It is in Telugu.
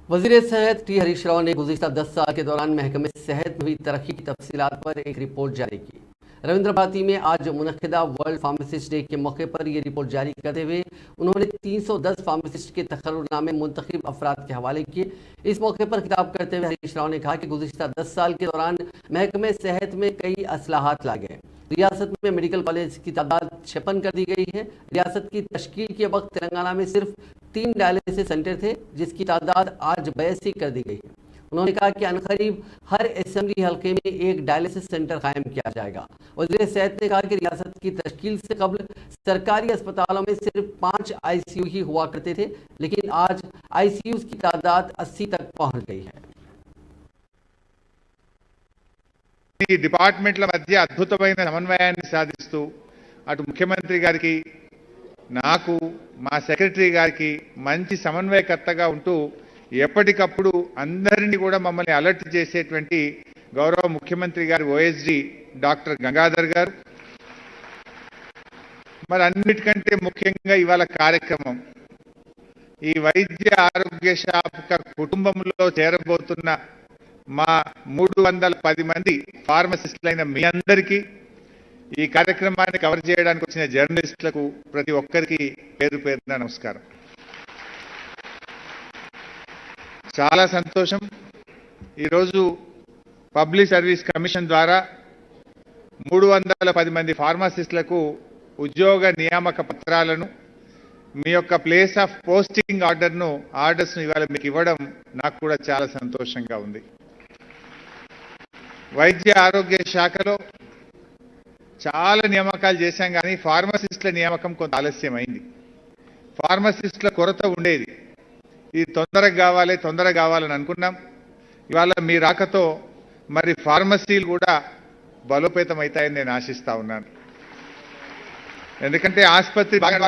वज़ीर सेहत टी हरीश राव ने गुज़िश्ता 10 साल के दौरान महकमे सेहत में हुई तरक्की की तफसीलात पर एक रिपोर्ट जारी की। रविंद्र भारती में आज मुनक़िदा वर्ल्ड फार्मासिस्ट डे के मौके पर यह रिपोर्ट जारी करते हुए उन्होंने 310 फार्मासिस्ट के तकर्रुरनामे मुंतखब अफराद के हवाले किए। इस मौके पर खिताब करते हुए हरीश राव ने कहा कि गुज़िश्ता 10 साल के दौरान महकमे सेहत में कई असलाहत लाए गए। रियासत में मेडिकल कॉलेज की तादाद 56 कर दी गई है। रियासत की तश्कील के वक्त तेलंगाना में सिर्फ 3 डायलिसिस सेंटर थे, जिसकी तादाद आज 82 कर दी गई है। उन्होंने कहा कि अनकरीब हर असेंबली हल्के में एक डायलिसिस सेंटर कायम किया जाएगा। वज़ीर सेहत ने कहा कि रियासत की तश्कील से कबल सरकारी अस्पतालों में सिर्फ 5 ICU ही हुआ करते थे, लेकिन आज ICUs की तादाद 80 तक पहुंच गई है। ఈ డిపార్ట్మెంట్ల మధ్య అద్భుతమైన సమన్వయాన్ని సాధిస్తూ అటు ముఖ్యమంత్రి గారికి నాకు మా సెక్రటరీ గారికి మంచి సమన్వయకర్తగా ఉంటూ ఎప్పటికప్పుడు అందరినీ కూడా మమ్మల్ని అలర్ట్ చేసేటువంటి గౌరవ ముఖ్యమంత్రి గారి OSD డాక్టర్ గంగాధర్ గారు మరి అన్నిటికంటే ముఖ్యంగా ఇవాళ కార్యక్రమం ఈ వైద్య ఆరోగ్య శాఖ కుటుంబంలో చేరబోతున్న మా 310 మంది ఫార్మసిస్టులైన మీ అందరికీ ఈ కార్యక్రమాన్ని కవర్ చేయడానికి వచ్చిన జర్నలిస్టులకు ప్రతి ఒక్కరికి పేరు పేరున నమస్కారం। చాలా సంతోషం, ఈరోజు పబ్లిక్ సర్వీస్ కమిషన్ ద్వారా 310 మంది ఫార్మసిస్టులకు ఉద్యోగ నియామక పత్రాలను మీ యొక్క ప్లేస్ ఆఫ్ పోస్టింగ్ ఆర్డర్స్ను ఇవాళ మీకు ఇవ్వడం నాకు కూడా చాలా సంతోషంగా ఉంది। వైద్య ఆరోగ్య శాఖలో చాలా నియామకాలు చేశాం, కానీ ఫార్మసిస్టుల నియామకం కొంత ఆలస్యమైంది। ఫార్మసిస్టుల కొరత ఉండేది, ఇది తొందరగా కావాలని అనుకున్నాం। ఇవాళ మీ రాకతో మరి ఫార్మసీలు కూడా బలోపేతం అవుతాయని నేను ఆశిస్తా ఉన్నాను। ఎందుకంటే ఆసుపత్రి బాగా